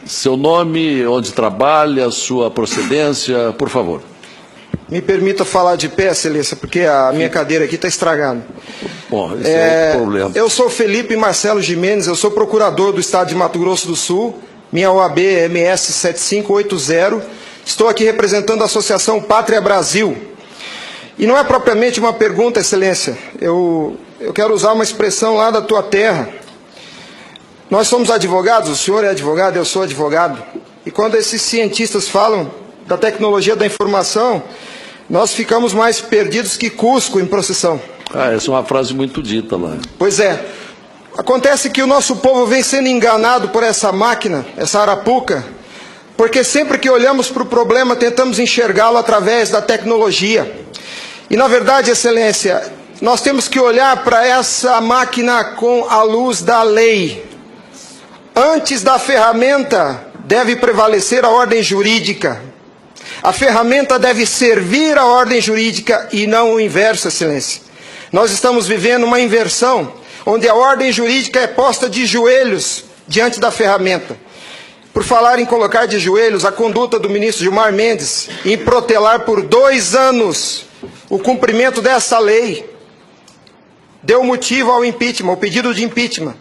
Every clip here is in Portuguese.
Seu nome, onde trabalha, sua procedência, por favor. Me permita falar de pé, Excelência, porque a minha cadeira aqui está estragada. Bom, esse é o problema. Eu sou Felipe Marcelo Gimenez, eu sou procurador do Estado de Mato Grosso do Sul, minha OAB é MS 7580, estou aqui representando a Associação Pátria Brasil. E não é propriamente uma pergunta, Excelência, eu quero usar uma expressão lá da tua terra. Nós somos advogados, o senhor é advogado, eu sou advogado, e quando esses cientistas falam da tecnologia da informação, nós ficamos mais perdidos que Cusco em procissão. Essa é uma frase muito dita lá. Pois é. Acontece que o nosso povo vem sendo enganado por essa máquina, essa arapuca, porque sempre que olhamos para o problema, tentamos enxergá-lo através da tecnologia. E, na verdade, Excelência, nós temos que olhar para essa máquina com a luz da lei. Antes da ferramenta, deve prevalecer a ordem jurídica. A ferramenta deve servir a ordem jurídica e não o inverso, Excelência. Nós estamos vivendo uma inversão, onde a ordem jurídica é posta de joelhos diante da ferramenta. Por falar em colocar de joelhos, a conduta do ministro Gilmar Mendes em protelar por 2 anos o cumprimento dessa lei deu motivo ao impeachment, ao pedido de impeachment.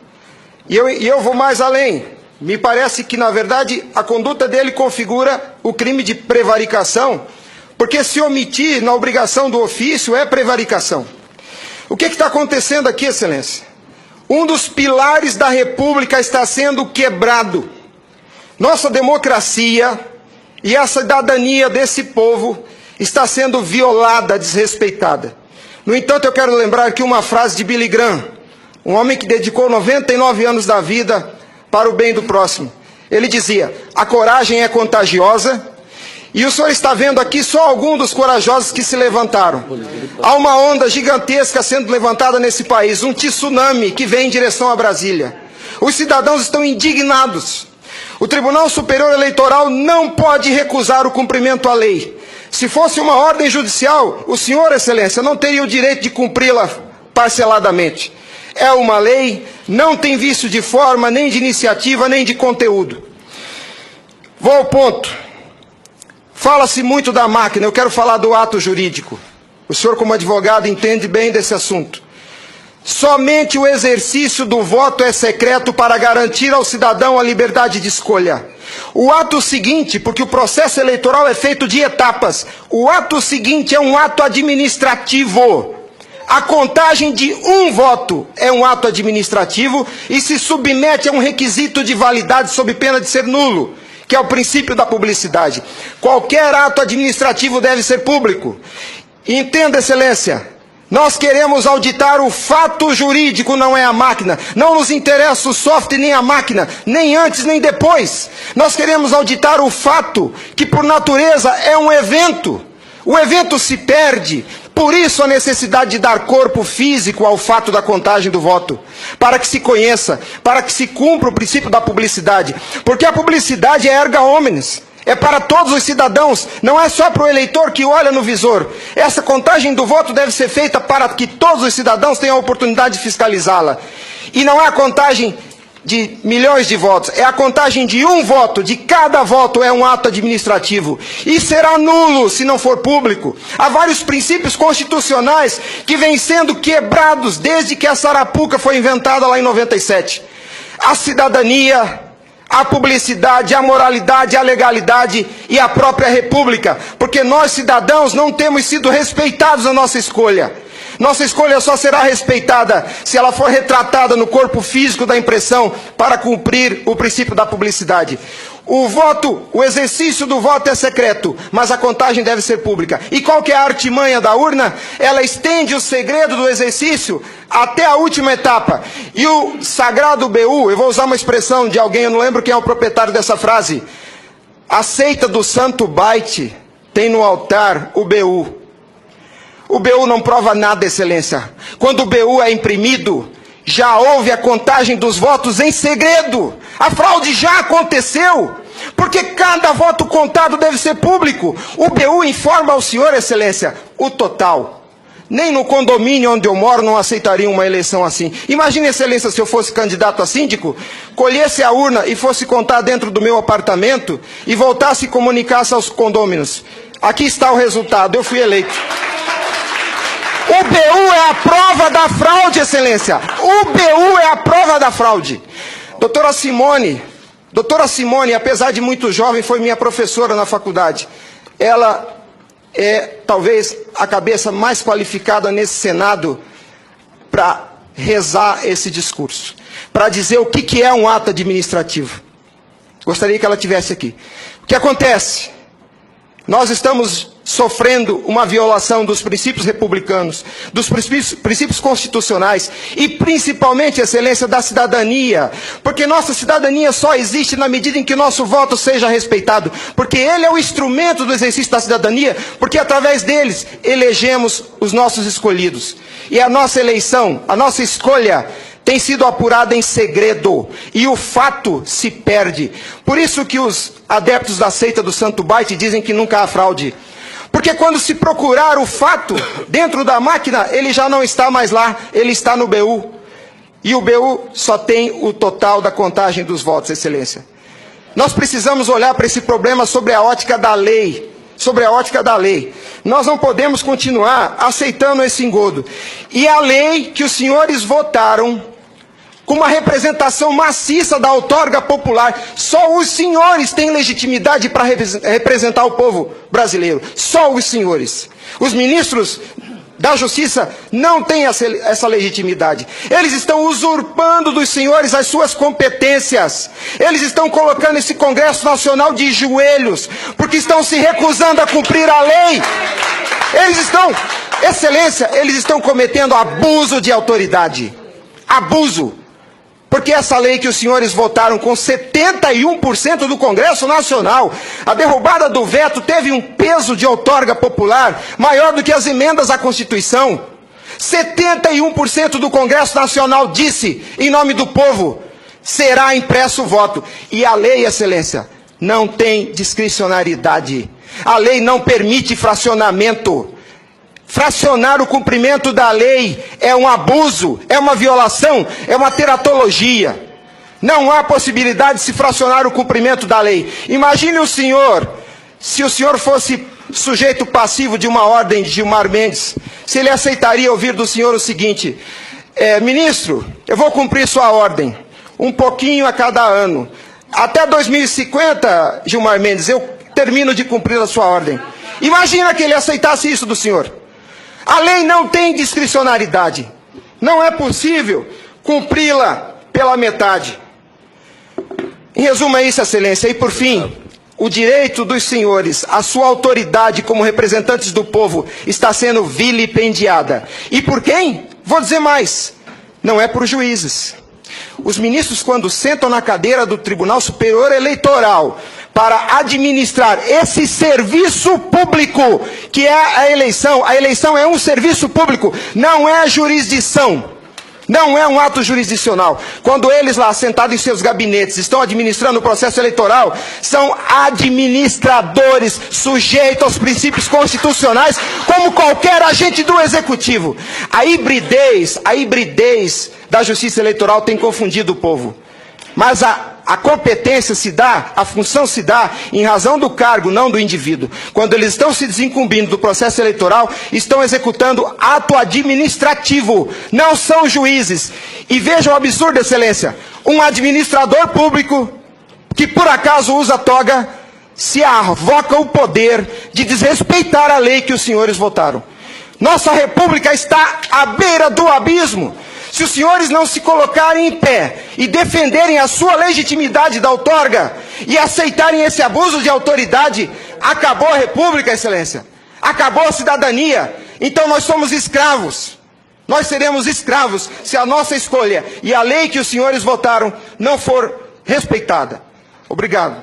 E eu vou mais além. Me parece que, na verdade, a conduta dele configura o crime de prevaricação, porque se omitir na obrigação do ofício é prevaricação. O que está acontecendo aqui, Excelência? Um dos pilares da República está sendo quebrado. Nossa democracia e a cidadania desse povo está sendo violada, desrespeitada. No entanto, eu quero lembrar aqui uma frase de Billy Graham, um homem que dedicou 99 anos da vida para o bem do próximo. Ele dizia: a coragem é contagiosa, e o senhor está vendo aqui só alguns dos corajosos que se levantaram. Há uma onda gigantesca sendo levantada nesse país, um tsunami que vem em direção a Brasília. Os cidadãos estão indignados. O Tribunal Superior Eleitoral não pode recusar o cumprimento à lei. Se fosse uma ordem judicial, o senhor, Excelência, não teria o direito de cumpri-la parceladamente. É uma lei, não tem vício de forma, nem de iniciativa, nem de conteúdo. Vou ao ponto. Fala-se muito da máquina, eu quero falar do ato jurídico. O senhor, como advogado, entende bem desse assunto. Somente o exercício do voto é secreto para garantir ao cidadão a liberdade de escolha. O ato seguinte, porque o processo eleitoral é feito de etapas, o ato seguinte é um ato administrativo. A contagem de um voto é um ato administrativo e se submete a um requisito de validade sob pena de ser nulo, que é o princípio da publicidade. Qualquer ato administrativo deve ser público. Entenda, Excelência, nós queremos auditar o fato jurídico, não é a máquina. Não nos interessa o software nem a máquina, nem antes nem depois. Nós queremos auditar o fato, que por natureza é um evento. O evento se perde. Por isso a necessidade de dar corpo físico ao fato da contagem do voto, para que se conheça, para que se cumpra o princípio da publicidade, porque a publicidade é erga omnes, é para todos os cidadãos, não é só para o eleitor que olha no visor. Essa contagem do voto deve ser feita para que todos os cidadãos tenham a oportunidade de fiscalizá-la. E não é a contagem de milhões de votos, é a contagem de um voto, de cada voto é um ato administrativo, e será nulo se não for público. Há vários princípios constitucionais que vêm sendo quebrados desde que essa arapuca foi inventada lá em 97. A cidadania, a publicidade, a moralidade, a legalidade e a própria república, porque nós cidadãos não temos sido respeitados na nossa escolha. Nossa escolha só será respeitada se ela for retratada no corpo físico da impressão para cumprir o princípio da publicidade. O exercício do voto é secreto, mas a contagem deve ser pública. E qual que é a artimanha da urna? Ela estende o segredo do exercício até a última etapa. E o sagrado BU, eu vou usar uma expressão de alguém, eu não lembro quem é o proprietário dessa frase. A seita do santo baite tem no altar o BU. O BU não prova nada, Excelência. Quando o BU é imprimido, já houve a contagem dos votos em segredo. A fraude já aconteceu, porque cada voto contado deve ser público. O BU informa ao senhor, Excelência, o total. Nem no condomínio onde eu moro não aceitariam uma eleição assim. Imagine, Excelência, se eu fosse candidato a síndico, colhesse a urna e fosse contar dentro do meu apartamento e voltasse e comunicasse aos condôminos. Aqui está o resultado, eu fui eleito. O BU é a prova da fraude, Excelência. O BU é a prova da fraude. Doutora Simone, apesar de muito jovem, foi minha professora na faculdade. Ela é talvez a cabeça mais qualificada nesse Senado para rezar esse discurso, para dizer o que é um ato administrativo. Gostaria que ela estivesse aqui. O que acontece? Nós estamos sofrendo uma violação dos princípios republicanos, dos princípios constitucionais e principalmente, Excelência, da cidadania, porque nossa cidadania só existe na medida em que nosso voto seja respeitado, porque ele é o instrumento do exercício da cidadania, porque através deles elegemos os nossos escolhidos. E a nossa eleição, a nossa escolha tem sido apurada em segredo, e o fato se perde. Por isso que os adeptos da seita do Santo Baite dizem que nunca há fraude. Porque quando se procurar o fato dentro da máquina, ele já não está mais lá, ele está no BU. E o BU só tem o total da contagem dos votos, Excelência. Nós precisamos olhar para esse problema sobre a ótica da lei. Sobre a ótica da lei. Nós não podemos continuar aceitando esse engodo. E a lei que os senhores votaram, com uma representação maciça da outorga popular, só os senhores têm legitimidade para representar o povo brasileiro. Só os senhores. Os ministros da Justiça não têm essa legitimidade. Eles estão usurpando dos senhores as suas competências. Eles estão colocando esse Congresso Nacional de joelhos, porque estão se recusando a cumprir a lei. Eles estão, Excelência, eles estão cometendo abuso de autoridade. Abuso. Porque essa lei que os senhores votaram com 71% do Congresso Nacional, a derrubada do veto teve um peso de outorga popular maior do que as emendas à Constituição. 71% do Congresso Nacional disse, em nome do povo, será impresso o voto. E a lei, Excelência, não tem discricionariedade. A lei não permite fracionamento. Fracionar o cumprimento da lei é um abuso, é uma violação, é uma teratologia. Não há possibilidade de se fracionar o cumprimento da lei. Imagine o senhor, se o senhor fosse sujeito passivo de uma ordem de Gilmar Mendes, se ele aceitaria ouvir do senhor o seguinte: ministro, eu vou cumprir sua ordem, um pouquinho a cada ano. Até 2050, Gilmar Mendes, eu termino de cumprir a sua ordem. Imagina que ele aceitasse isso do senhor. A lei não tem discricionariedade. Não é possível cumpri-la pela metade. Em resumo, é isso, Excelência. E por fim, o direito dos senhores, a sua autoridade como representantes do povo está sendo vilipendiada. E por quem? Vou dizer mais. Não é por juízes. Os ministros, quando sentam na cadeira do Tribunal Superior Eleitoral para administrar esse serviço público, que é a eleição é um serviço público, não é jurisdição, não é um ato jurisdicional. Quando eles lá, sentados em seus gabinetes, estão administrando o processo eleitoral, são administradores sujeitos aos princípios constitucionais, como qualquer agente do executivo. A hibridez da justiça eleitoral tem confundido o povo. Mas a competência se dá, a função se dá em razão do cargo, não do indivíduo. Quando eles estão se desincumbindo do processo eleitoral, estão executando ato administrativo, não são juízes. E vejam o absurdo, Excelência, um administrador público que por acaso usa toga, se arvoca o poder de desrespeitar a lei que os senhores votaram. Nossa república está à beira do abismo. Se os senhores não se colocarem em pé e defenderem a sua legitimidade da outorga e aceitarem esse abuso de autoridade, acabou a república, Excelência. Acabou a cidadania. Então nós somos escravos. Nós seremos escravos se a nossa escolha e a lei que os senhores votaram não for respeitada. Obrigado.